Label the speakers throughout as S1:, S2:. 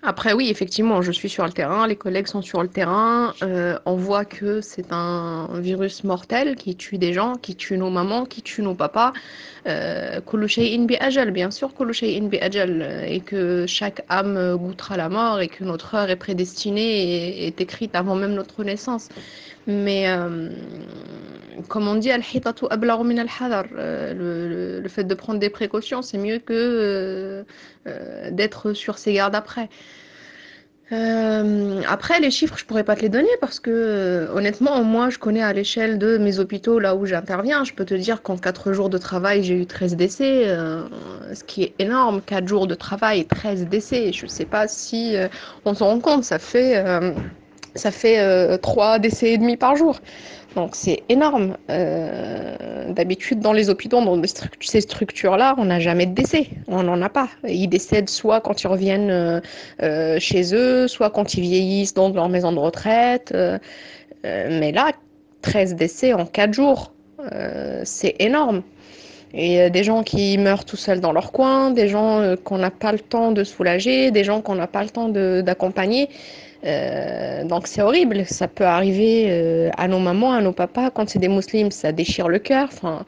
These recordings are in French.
S1: Après, oui, effectivement, je suis sur le terrain, les collègues sont sur le terrain. On voit que c'est un virus mortel qui tue des gens, qui tue nos mamans, qui tue nos papas. Kullu shay'in bi ajal, bien sûr, kullu shay'in bi ajal, et que chaque âme goûtera la mort et que notre heure est prédestinée et est écrite avant même notre naissance. Mais comme on dit, al-hitatu ablagu min al-hadar. Le fait de prendre des précautions, c'est mieux que d'être sur ses gardes après. Après, les chiffres, je pourrais pas te les donner parce que honnêtement, moi, je connais à l'échelle de mes hôpitaux là où j'interviens. Je peux te dire qu'en 4 jours de travail, j'ai eu 13 décès, ce qui est énorme. 4 jours de travail, 13 décès. Je sais pas si on s'en rend compte. Ça fait 3 décès et demi par jour. Donc c'est énorme. D'habitude, dans les hôpitaux, dans ces structures-là, on n'a jamais de décès. On n'en a pas. Ils décèdent soit quand ils reviennent chez eux, soit quand ils vieillissent dans leur maison de retraite. Mais là, 13 décès en 4 jours, c'est énorme. Et des gens qui meurent tout seuls dans leur coin, des gens qu'on n'a pas le temps de soulager, des gens qu'on n'a pas le temps d'accompagner. Donc c'est horrible, ça peut arriver à nos mamans, à nos papas, quand c'est des musulmans, ça déchire le cœur. Enfin,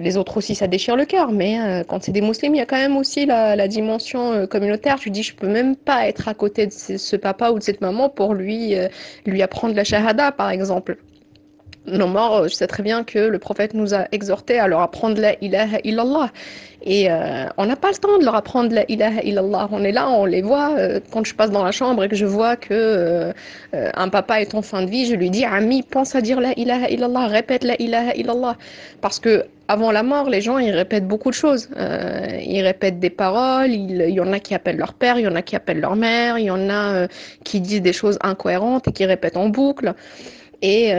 S1: les autres aussi, ça déchire le cœur, mais quand c'est des musulmans, il y a quand même aussi la dimension communautaire. Tu dis, je peux même pas être à côté de ce papa ou de cette maman pour lui apprendre la shahada, par exemple. Nos morts, je sais très bien que le prophète nous a exhortés à leur apprendre la ilaha illallah. Et on n'a pas le temps de leur apprendre la ilaha illallah. On est là, on les voit. Quand je passe dans la chambre et que je vois que un papa est en fin de vie, je lui dis, Ami, pense à dire la ilaha illallah, répète la ilaha illallah. Parce que avant la mort, les gens, ils répètent beaucoup de choses. Ils répètent des paroles, il y en a qui appellent leur père, il y en a qui appellent leur mère, il y en a qui disent des choses incohérentes et qui répètent en boucle. Et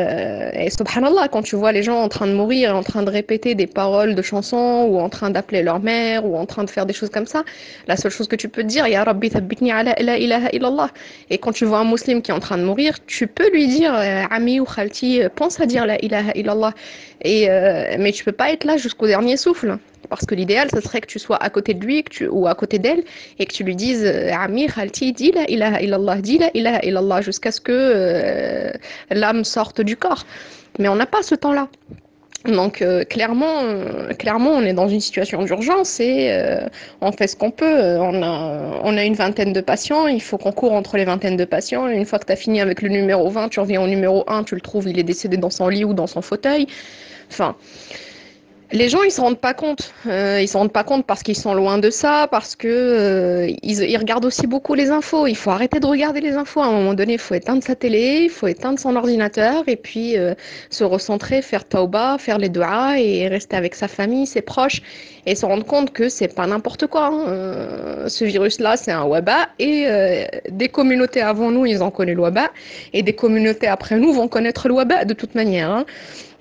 S1: subhanallah, quand tu vois les gens en train de mourir, en train de répéter des paroles de chansons, ou en train d'appeler leur mère, ou en train de faire des choses comme ça, la seule chose que tu peux te dire, Ya Rabbi thabbitni ala la ilaha illallah. Et quand tu vois un musulman qui est en train de mourir, tu peux lui dire, Ami ou Khalti, pense à dire la ilaha illallah. Mais tu peux pas être là jusqu'au dernier souffle. Parce que l'idéal, ce serait que tu sois à côté de lui ou à côté d'elle et que tu lui dises Ami, Khalti, dis la ilaha illallah, dis la ilaha illallah jusqu'à ce que l'âme sorte du corps. Mais on n'a pas ce temps-là. Donc clairement, on est dans une situation d'urgence et on fait ce qu'on peut. On a une vingtaine de patients, il faut qu'on court entre les vingtaines de patients. Une fois que tu as fini avec le numéro 20, tu reviens au numéro 1, tu le trouves, il est décédé dans son lit ou dans son fauteuil. Enfin, les gens, ils se rendent pas compte. Ils se rendent pas compte parce qu'ils sont loin de ça, parce que ils regardent aussi beaucoup les infos. Il faut arrêter de regarder les infos. À un moment donné, il faut éteindre sa télé, il faut éteindre son ordinateur et puis se recentrer, faire tauba, faire les duas et rester avec sa famille, ses proches et se rendre compte que c'est pas n'importe quoi, hein. Ce virus-là, c'est un waba et des communautés avant nous, ils ont connu le waba et des communautés après nous vont connaître le waba de toute manière, hein.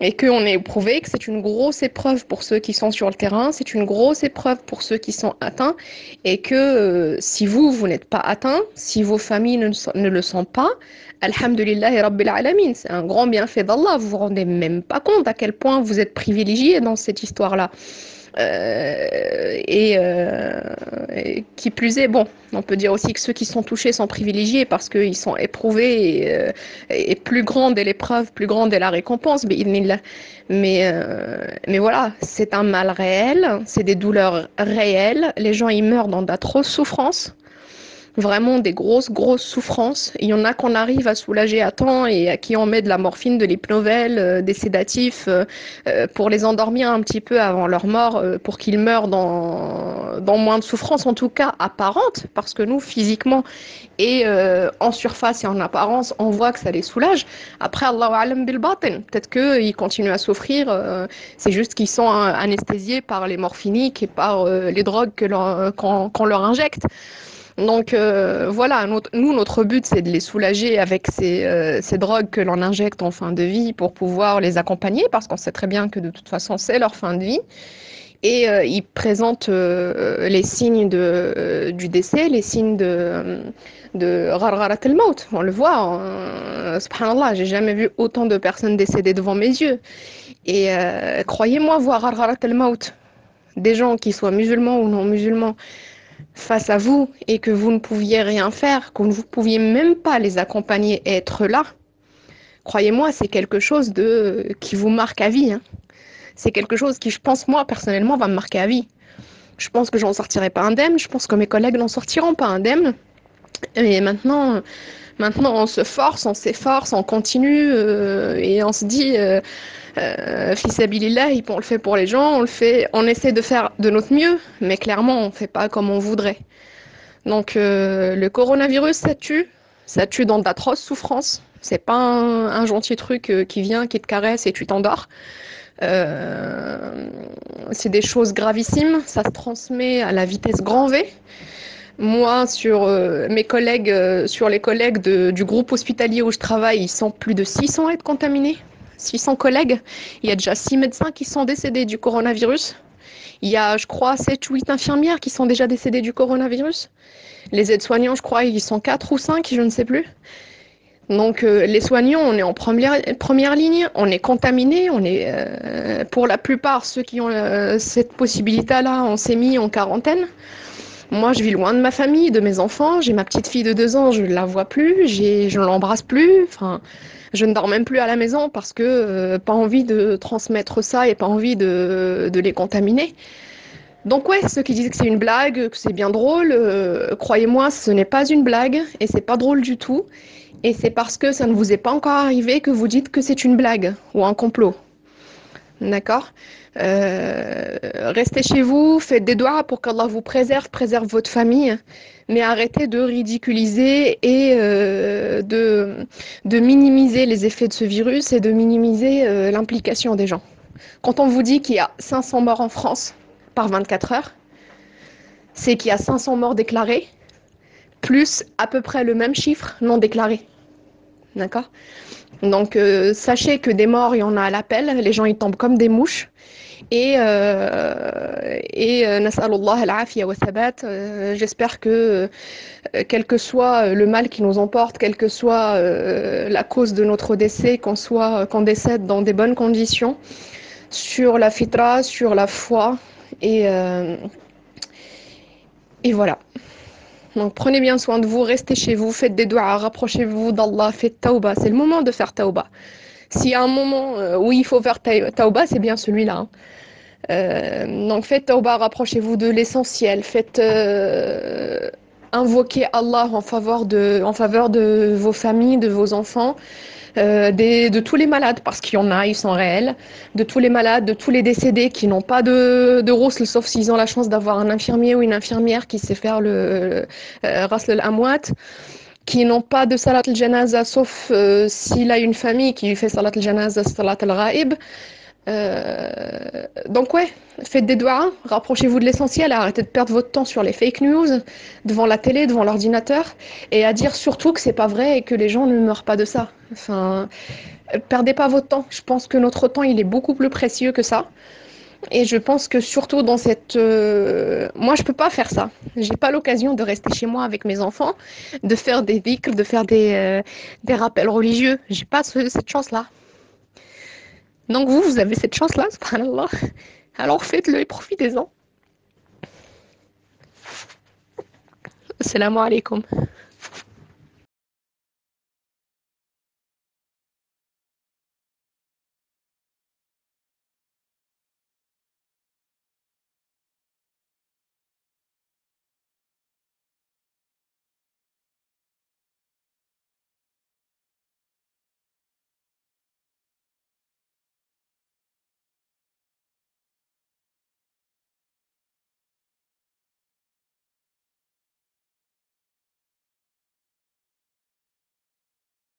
S1: Et qu'on ait prouvé que c'est une grosse épreuve pour ceux qui sont sur le terrain, c'est une grosse épreuve pour ceux qui sont atteints, et que si vous n'êtes pas atteint, si vos familles ne le sont pas, Alhamdulillahi Rabbil Alamin, c'est un grand bienfait d'Allah, vous vous rendez même pas compte à quel point vous êtes privilégiés dans cette histoire-là. Et qui plus est, bon, on peut dire aussi que ceux qui sont touchés sont privilégiés parce qu'ils sont éprouvés et plus grande est l'épreuve, plus grande est la récompense. Mais voilà, c'est un mal réel, c'est des douleurs réelles. Les gens, ils meurent dans d'atroces souffrances. Vraiment des grosses, grosses souffrances. Il y en a qu'on arrive à soulager à temps et à qui on met de la morphine, de l'hypnovèle, des sédatifs pour les endormir un petit peu avant leur mort, pour qu'ils meurent dans moins de souffrance, en tout cas apparente, parce que nous, physiquement et en surface et en apparence, on voit que ça les soulage. Après, Allahu alam bil batin. Peut-être qu'ils continuent à souffrir, c'est juste qu'ils sont anesthésiés par les morphiniques et par les drogues qu'on leur injecte. Donc voilà, nous, notre but, c'est de les soulager avec ces drogues que l'on injecte en fin de vie pour pouvoir les accompagner, parce qu'on sait très bien que de toute façon, c'est leur fin de vie. Et ils présentent les signes du décès, les signes de Ghargharat al-Maut. On le voit, hein. Subhanallah, j'ai jamais vu autant de personnes décédées devant mes yeux. Et croyez-moi, voir Ghargharat al-Maut, des gens qui soient musulmans ou non musulmans, face à vous et que vous ne pouviez rien faire, que vous ne pouviez même pas les accompagner et être là, croyez-moi, c'est quelque chose qui vous marque à vie, hein. C'est quelque chose qui, je pense, moi, personnellement, va me marquer à vie. Je pense que j'en sortirai pas indemne, je pense que mes collègues n'en sortiront pas indemne. Et maintenant, on se force, on s'efforce, on continue et on se dit, fils abilillah, on le fait pour les gens, on essaie de faire de notre mieux, mais clairement, on ne fait pas comme on voudrait. Donc, le coronavirus, ça tue dans d'atroces souffrances. C'est pas un gentil truc qui vient, qui te caresse et tu t'endors. Euh, c'est des choses gravissimes, ça se transmet à la vitesse grand V. Moi, sur mes collègues, sur les collègues du groupe hospitalier où je travaille, ils sont plus de 600 à être contaminés. 600 collègues. Il y a déjà 6 médecins qui sont décédés du coronavirus. Il y a, je crois, 7 ou 8 infirmières qui sont déjà décédées du coronavirus. Les aides-soignants, je crois, ils sont 4 ou 5, je ne sais plus. Donc les soignants, on est en première ligne, on est contaminés, pour la plupart, ceux qui ont cette possibilité-là, on s'est mis en quarantaine. Moi, je vis loin de ma famille, de mes enfants. J'ai ma petite fille de 2 ans, je ne la vois plus, je ne l'embrasse plus. Enfin, je ne dors même plus à la maison parce que pas envie de transmettre ça et pas envie de les contaminer. Donc ouais, ceux qui disent que c'est une blague, que c'est bien drôle, croyez-moi, ce n'est pas une blague et c'est pas drôle du tout. Et c'est parce que ça ne vous est pas encore arrivé que vous dites que c'est une blague ou un complot. D'accord. Restez chez vous, faites des doigts pour qu'Allah vous préserve votre famille, mais arrêtez de ridiculiser et de minimiser les effets de ce virus et de minimiser l'implication des gens. Quand on vous dit qu'il y a 500 morts en France par 24 heures, c'est qu'il y a 500 morts déclarés, plus à peu près le même chiffre non déclaré. D'accord. Donc, sachez que des morts, il y en a à l'appel. Les gens, ils tombent comme des mouches. Nas'alullah al-afiya wa thabat. J'espère que, quel que soit le mal qui nous emporte, quelle que soit la cause de notre décès, qu'on décède dans des bonnes conditions, sur la fitra, sur la foi. Et, euh, et voilà. Donc, prenez bien soin de vous, restez chez vous, faites des doigts, rapprochez-vous d'Allah, faites tauba. C'est le moment de faire tauba. S'il y a un moment où il faut faire tauba, c'est bien celui-là, hein. Donc faites tauba, rapprochez-vous de l'essentiel, faites invoquer Allah en faveur de vos familles, de vos enfants, de tous les malades, parce qu'il y en a, ils sont réels, de tous les malades, de tous les décédés qui n'ont pas de ghusl, sauf s'ils ont la chance d'avoir un infirmier ou une infirmière qui sait faire le ghusl al-amwat, qui n'ont pas de salat al-janaza, sauf s'il a une famille qui lui fait salat al-janaza, salat al-ghaib. Donc ouais, faites des doigts, rapprochez-vous de l'essentiel, arrêtez de perdre votre temps sur les fake news, devant la télé, devant l'ordinateur, et à dire surtout que c'est pas vrai et que les gens ne meurent pas de ça. Enfin, perdez pas votre temps. Je pense que notre temps, il est beaucoup plus précieux que ça. Et je pense que surtout dans cette... Moi, je peux pas faire ça. J'ai pas l'occasion de rester chez moi avec mes enfants, de faire des dhikrs, de faire des rappels religieux. J'ai pas cette chance-là. Donc vous avez cette chance-là, subhanallah. Alors faites-le et profitez-en. Assalamu alaikum.